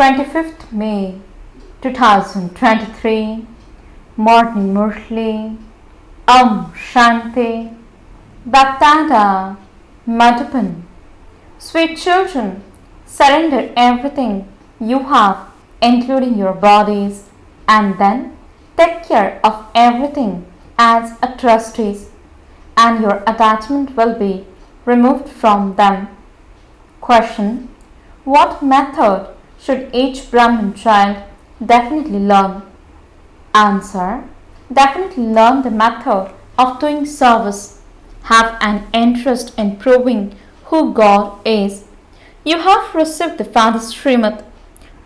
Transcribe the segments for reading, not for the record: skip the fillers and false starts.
25th May 2023, Morning Murli, Shanti, BapDada, Madhuban. Sweet children, surrender everything you have, including your bodies, and then take care of everything as a trustees, and your attachment will be removed from them. Question: what method should each Brahmin child definitely learn? Answer: definitely learn the method of doing service. Have an interest in proving who God is. You have received the Father's Srimad.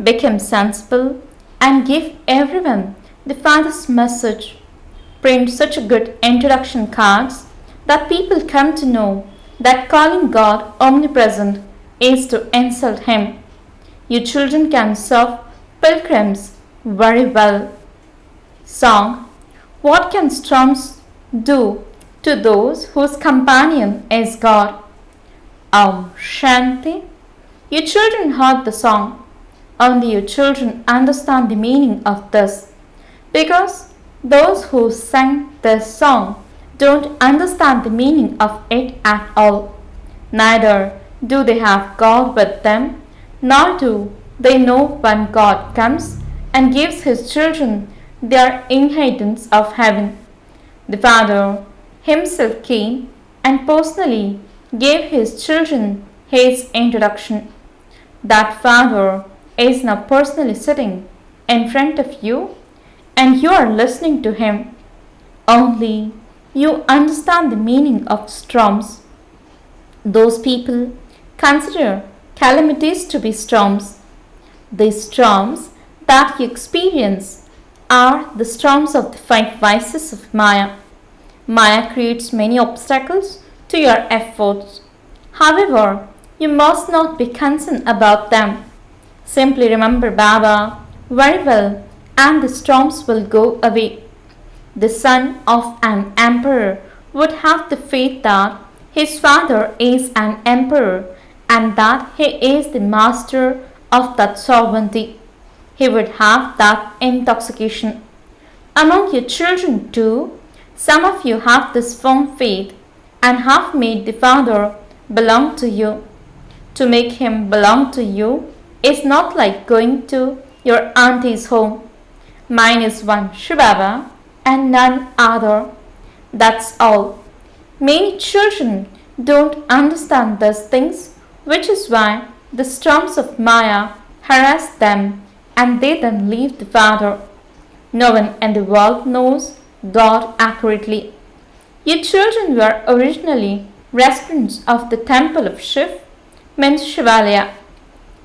Become sensible and give everyone the Father's message. Print such good introduction cards that people come to know that calling God omnipresent is to insult Him. You children can serve pilgrims very well. Song: what can storms do to those whose companion is God? Shanti. You children heard the song. Only you children understand the meaning of this, because those who sang this song don't understand the meaning of it at all. Neither do they have God with them, nor do they know when God comes and gives His children their inheritance of heaven. The Father Himself came and personally gave His children His introduction. That Father is now personally sitting in front of you, and you are listening to Him. Only you understand the meaning of storms. Those people consider calamities to be storms. The storms that you experience are the storms of the 5 vices of Maya. Maya creates many obstacles to your efforts. However, you must not be concerned about them. Simply remember Baba very well, and the storms will go away. The son of an emperor would have the faith that his father is an emperor and that he is the master of that sovereignty. He would have that intoxication. Among your children too, some of you have this firm faith and have made the Father belong to you. To make Him belong to you is not like going to your auntie's home. Mine is one shivbaba and none other. That's all. Many children don't understand these things, which is why the storms of Maya harass them and they then leave the Father. No one in the world knows God accurately. You children were originally residents of the temple of Shiv, means Shivalaya.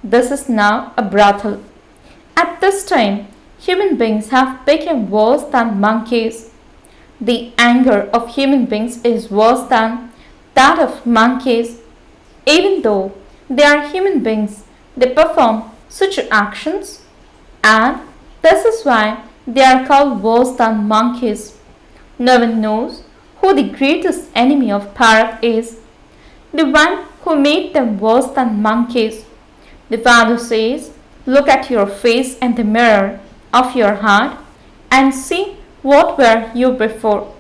This is now a brothel. At this time, human beings have become worse than monkeys. The anger of human beings is worse than that of monkeys. Even though they are human beings, they perform such actions, and this is why they are called worse than monkeys. No one knows who the greatest enemy of Bharat is, the one who made them worse than monkeys. The Father says, look at your face in the mirror of your heart and see what were you before.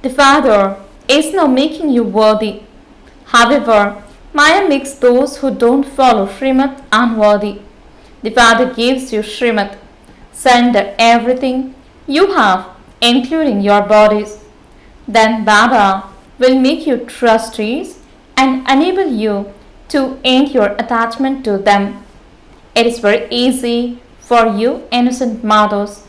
The Father is now making you worthy. However, Maya makes those who don't follow Srimad unworthy. The Father gives you Srimad. Surrender everything you have, including your bodies. Then Baba will make you trustees and enable you to end your attachment to them. It is very easy for you innocent mothers.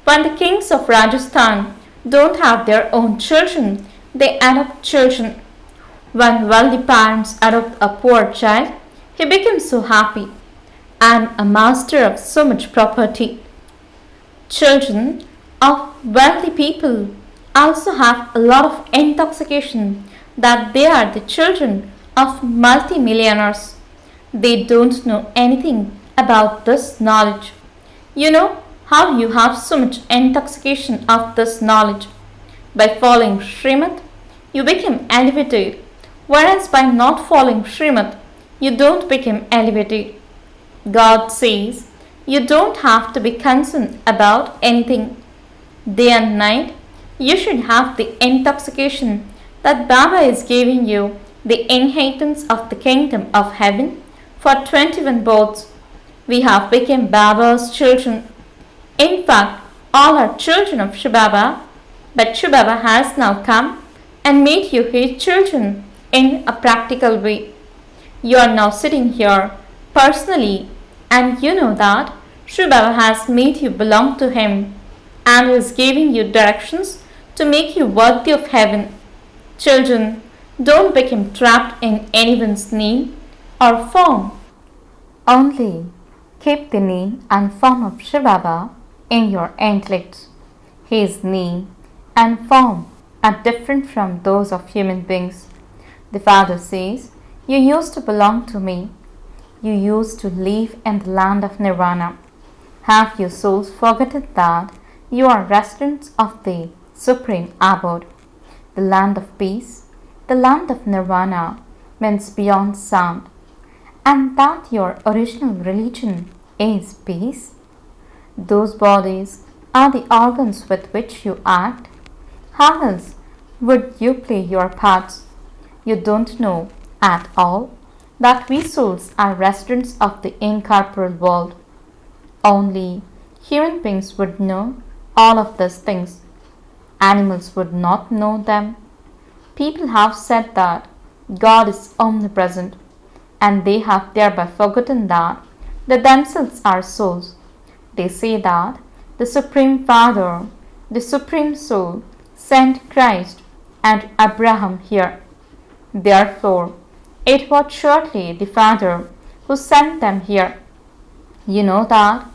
When the kings of Rajasthan don't have their own children, they adopt children. When wealthy parents adopt a poor child, he becomes so happy and a master of so much property. Children of wealthy people also have a lot of intoxication that they are the children of multi-millionaires. They don't know anything about this knowledge. You know how you have so much intoxication of this knowledge. By following Srimad, you become elevated, whereas by not following Srimad, you don't become elevated. God says you don't have to be concerned about anything. Day and night, you should have the intoxication that Baba is giving you, the inheritance of the kingdom of heaven for 21 births. We have become Baba's children. In fact, all are children of Shivbaba, but Shivbaba has now come and made you his children in a practical way. You are now sitting here personally, and you know that Shivbaba has made you belong to him and is giving you directions to make you worthy of heaven. Children, don't become trapped in anyone's name or form. Only keep the name and form of Shivbaba in your intellect. His name and form are different from those of human beings. The Father says, you used to belong to me. You used to live in the land of Nirvana. Have your souls forgotten that you are residents of the Supreme Abode? The land of peace, the land of Nirvana means beyond sound, and that your original religion is peace. Those bodies are the organs with which you act. How else would you play your parts? You don't know at all that we souls are residents of the incorporeal world. Only human beings would know all of these things. Animals would not know them. People have said that God is omnipresent, and they have thereby forgotten that they themselves are souls. They say that the Supreme Father, the Supreme Soul, sent Christ and Abraham here. Therefore, it was surely the Father who sent them here. You know that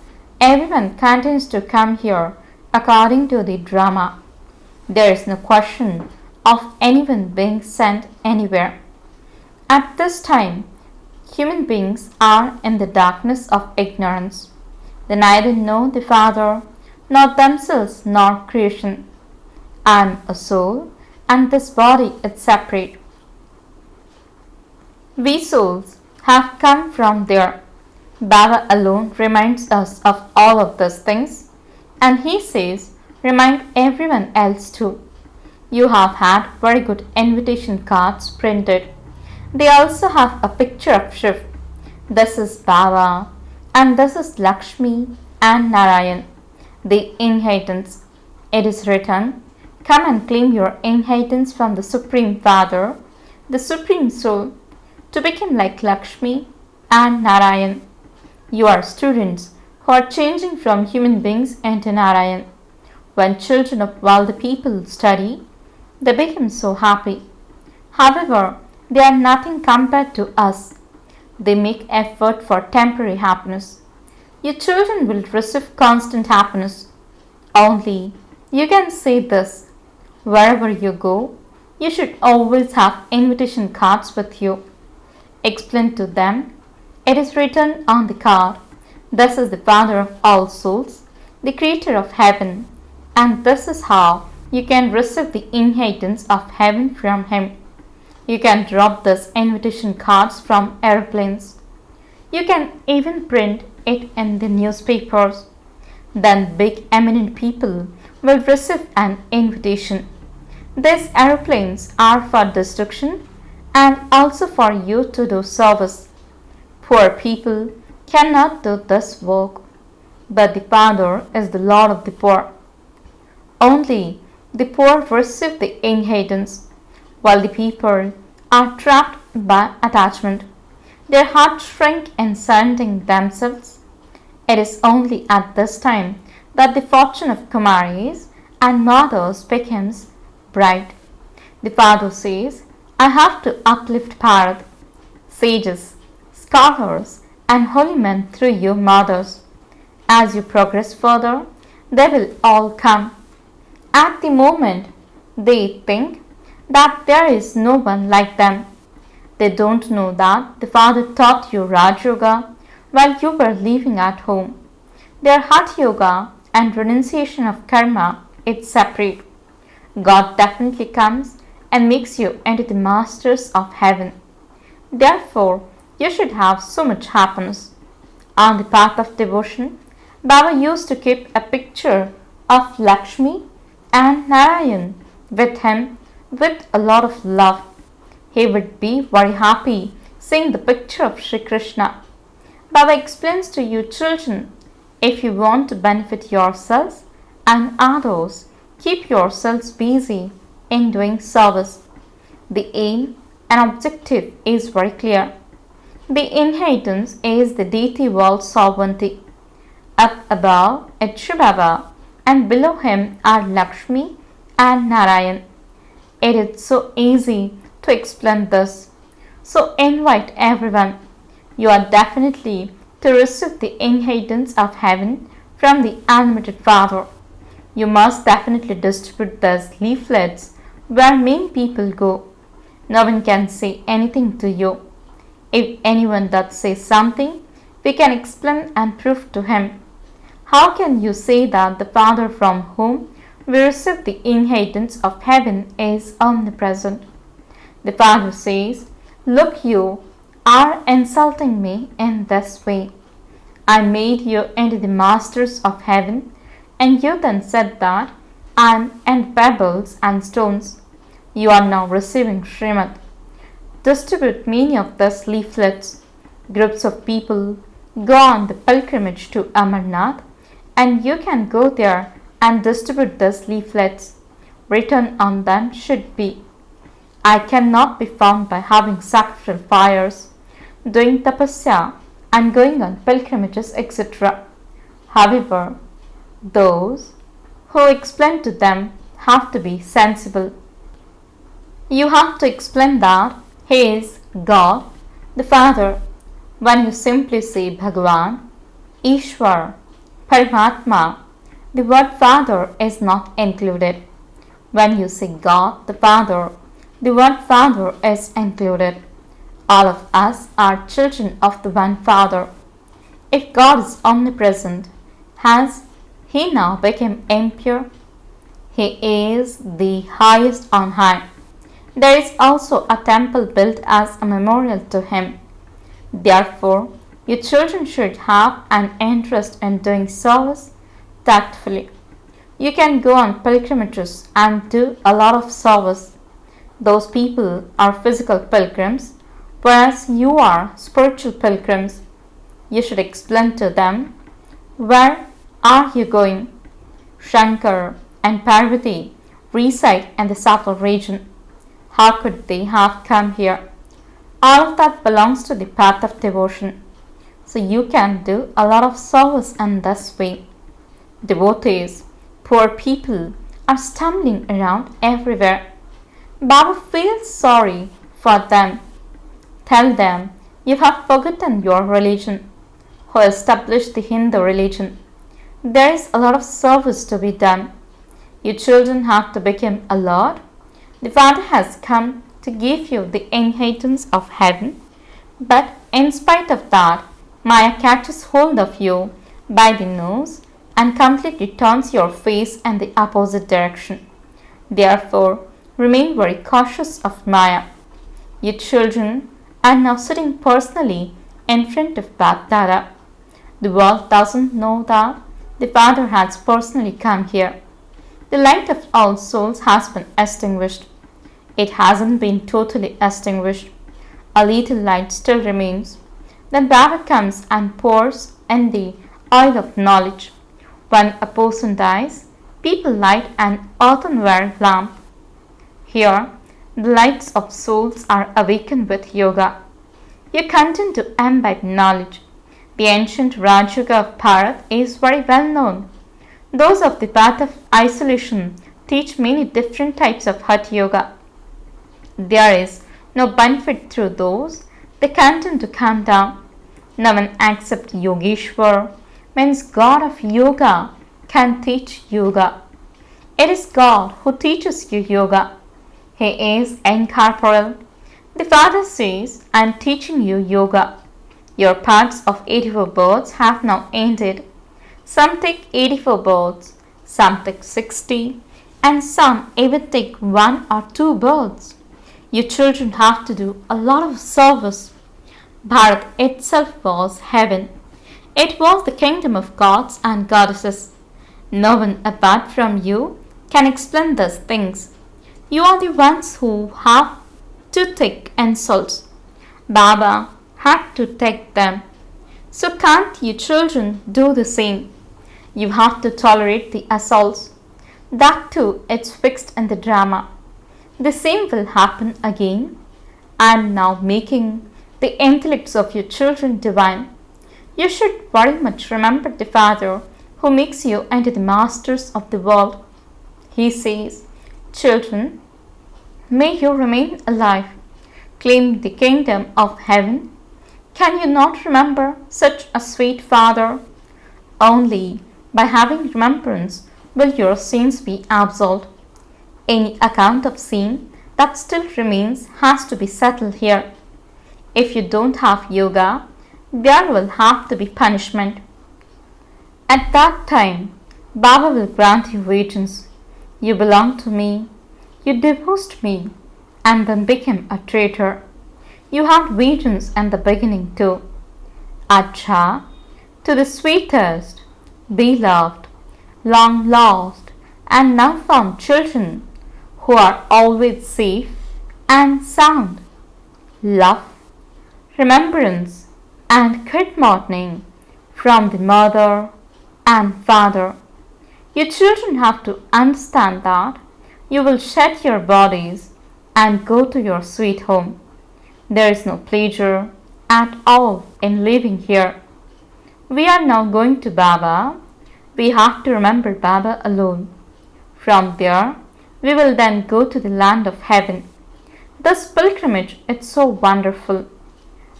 everyone continues to come here according to the drama. There is no question of anyone being sent anywhere. At this time, human beings are in the darkness of ignorance. They neither know the Father, nor themselves, nor creation. I am a soul, and this body is separate. We souls have come from there. Baba alone reminds us of all of these things, and he says, remind everyone else too. You have had very good invitation cards printed. They also have a picture of Shiv. This is Baba, and this is Lakshmi and Narayan, the inheritance. It is written, come and claim your inheritance from the Supreme Father, the Supreme Soul, to become like Lakshmi and Narayan. You are students who are changing from human beings into Narayan. When children of wealthy people study, they become so happy. However, they are nothing compared to us. They make effort for temporary happiness. Your children will receive constant happiness. Only you can say this, wherever you go, you should always have invitation cards with you. Explain to them, it is written on the card, this is the Father of all souls, the Creator of heaven, and this is how you can receive the inheritance of heaven from Him. You can drop these invitation cards from airplanes. You can even print it in the newspapers. Then big eminent people will receive an invitation. These airplanes are for destruction and also for you to do service. Poor people cannot do this work, but the Father is the Lord of the poor. Only the poor receive the inheritance, while the people are trapped by attachment. Their hearts shrink in surrendering themselves. It is only at this time that the fortune of Kumaris and mothers becomes bright. The Father says, I have to uplift Bharat, sages, scholars, and holy men through you, mothers. As you progress further, they will all come. At the moment, they think that there is no one like them. They don't know that the Father taught you Raj Yoga while you were living at home. Their Hatha Yoga and renunciation of karma is separate. God definitely comes and makes you into the masters of heaven. Therefore, you should have so much happiness. On the path of devotion, Baba used to keep a picture of Lakshmi and Narayan with him with a lot of love. He would be very happy seeing the picture of Sri Krishna. Baba explains to you children, if you want to benefit yourselves and others, keep yourselves busy in doing service. The aim and objective is very clear. The inheritance is the deity world sovereignty. Up above is Shivbaba and below him are Lakshmi and Narayan. It is so easy to explain this. So invite everyone. You are definitely to receive the inheritance of heaven from the Unlimited Father. You must definitely distribute these leaflets where many people go. No one can say anything to you. If anyone does say something, we can explain and prove to him. How can you say that the Father from whom we receive the inheritance of heaven is omnipresent? The Father says, look, you are insulting me in this way. I made you into the masters of heaven, and you then said that I am in pebbles and stones. You are now receiving Srimad. Distribute many of these leaflets. Groups of people go on the pilgrimage to Amarnath, and you can go there and distribute these leaflets. Written on them should be, I cannot be found by having sacrificial fires, doing tapasya, and going on pilgrimages, etc. However, those who explain to them have to be sensible. You have to explain that He is God, the Father. When you simply say Bhagavan, Ishwar, Paramatma, the word Father is not included. When you say God, the Father, the word Father is included. All of us are children of the one Father. If God is omnipresent, has He now become impure? He is the highest on high. There is also a temple built as a memorial to Him. Therefore, your children should have an interest in doing service tactfully. You can go on pilgrimages and do a lot of service. Those people are physical pilgrims, whereas you are spiritual pilgrims. You should explain to them, where are you going? Shankar and Parvati reside in the subtle region. How could they have come here? All of that belongs to the path of devotion. So you can do a lot of service in this way. Devotees, poor people, are stumbling around everywhere. Baba feels sorry for them. Tell them you have forgotten your religion, who established the Hindu religion. There is a lot of service to be done. You children have to become a Lord. The Father has come to give you the inheritance of heaven, but in spite of that, Maya catches hold of you by the nose and completely turns your face in the opposite direction. Therefore, remain very cautious of Maya. You children are now sitting personally in front of BapDada. The world doesn't know that the Father has personally come here. The light of all souls has been extinguished. It hasn't been totally extinguished. A little light still remains. Then Baba comes and pours in the oil of knowledge. When a person dies, people light an earthenware lamp. Here, the lights of souls are awakened with yoga. You continue to imbibe knowledge. The ancient Raj Yoga of Bharat is very well known. Those of the path of isolation teach many different types of Hatha Yoga. There is no benefit through those. They continue to calm down. No one except Yogeshwar, means God of Yoga, can teach Yoga. It is God who teaches you Yoga. He is incorporeal. The Father says, I am teaching you Yoga. Your paths of 84 births have now ended. Some take 84 births, some take 60, and some even take 1 or 2 births. You children have to do a lot of service. Bharat itself was heaven. It was the kingdom of gods and goddesses. No one apart from you can explain these things. You are the ones who have to take insults. Baba had to take them. So can't you children do the same? You have to tolerate the assaults. That too, it's fixed in the drama. The same will happen again. I am now making the intellects of your children divine. You should very much remember the Father who makes you into the masters of the world. He says, children, may you remain alive, claim the kingdom of heaven. Can you not remember such a sweet Father? Only by having remembrance will your sins be absolved. Any account of sin that still remains has to be settled here. If you don't have yoga, there will have to be punishment. At that time, Baba will grant you vengeance. You belong to me. You divorced me and then became a traitor. You had vengeance in the beginning too. Acha, to the sweetest, beloved, long lost, and now found children who are always safe and sound. Love, remembrance, and good morning from the mother and father. Your children have to understand that you will shed your bodies and go to your sweet home. There is no pleasure at all in living here. We are now going to Baba. We have to remember Baba alone. From there, we will then go to the land of heaven. This pilgrimage is so wonderful.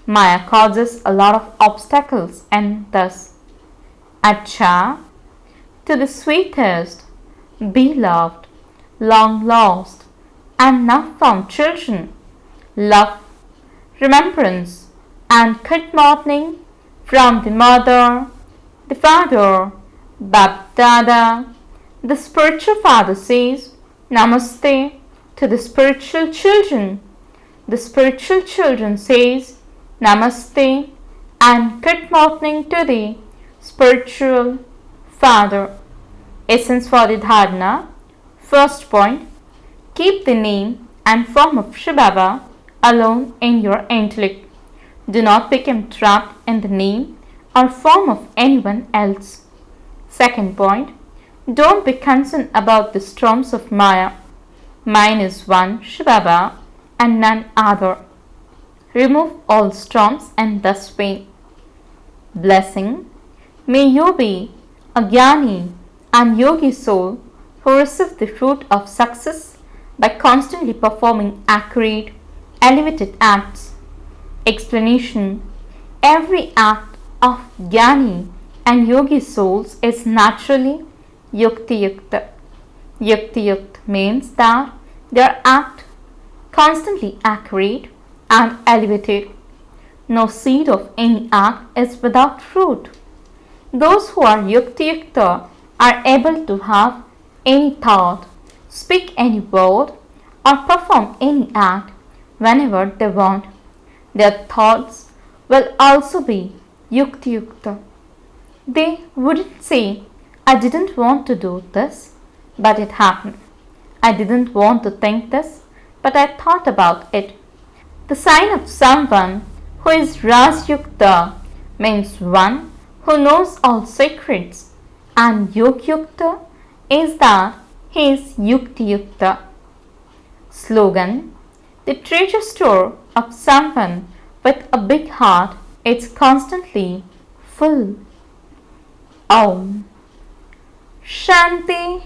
Maya causes a lot of obstacles and thus, Acha, to the sweetest, beloved, long lost, and now found children, love, remembrance, and good morning from the mother, the father, BapDada. The spiritual father says, Namaste to the spiritual children. The spiritual children says, Namaste and good morning to the spiritual father. Essence for the dharana. First point, keep the name and form of shivbaba alone in your intellect. Do not become trapped in the name or form of anyone else. Second point, don't be concerned about the storms of Maya. Mine is one shivbaba and none other. Remove all storms in this way. Blessing. May you be a jnani and yogi soul who receive the fruit of success by constantly performing accurate, elevated acts. Explanation. Every act of jnani and yogi souls is naturally yukti-yukta. Yukti-yukta means that their act constantly accurate and elevated. No seed of any act is without fruit. Those who are yukti-yukta are able to have any thought, speak any word, or perform any act whenever they want. Their thoughts will also be yukti-yukta. They wouldn't say, I didn't want to do this, but it happened. I didn't want to think this, but I thought about it. The sign of someone who is Rajyukta means one who knows all secrets, and Yogyukta is that he is Yukti-yukta. Slogan. The treasure store of someone with a big heart is constantly full. Om Shanti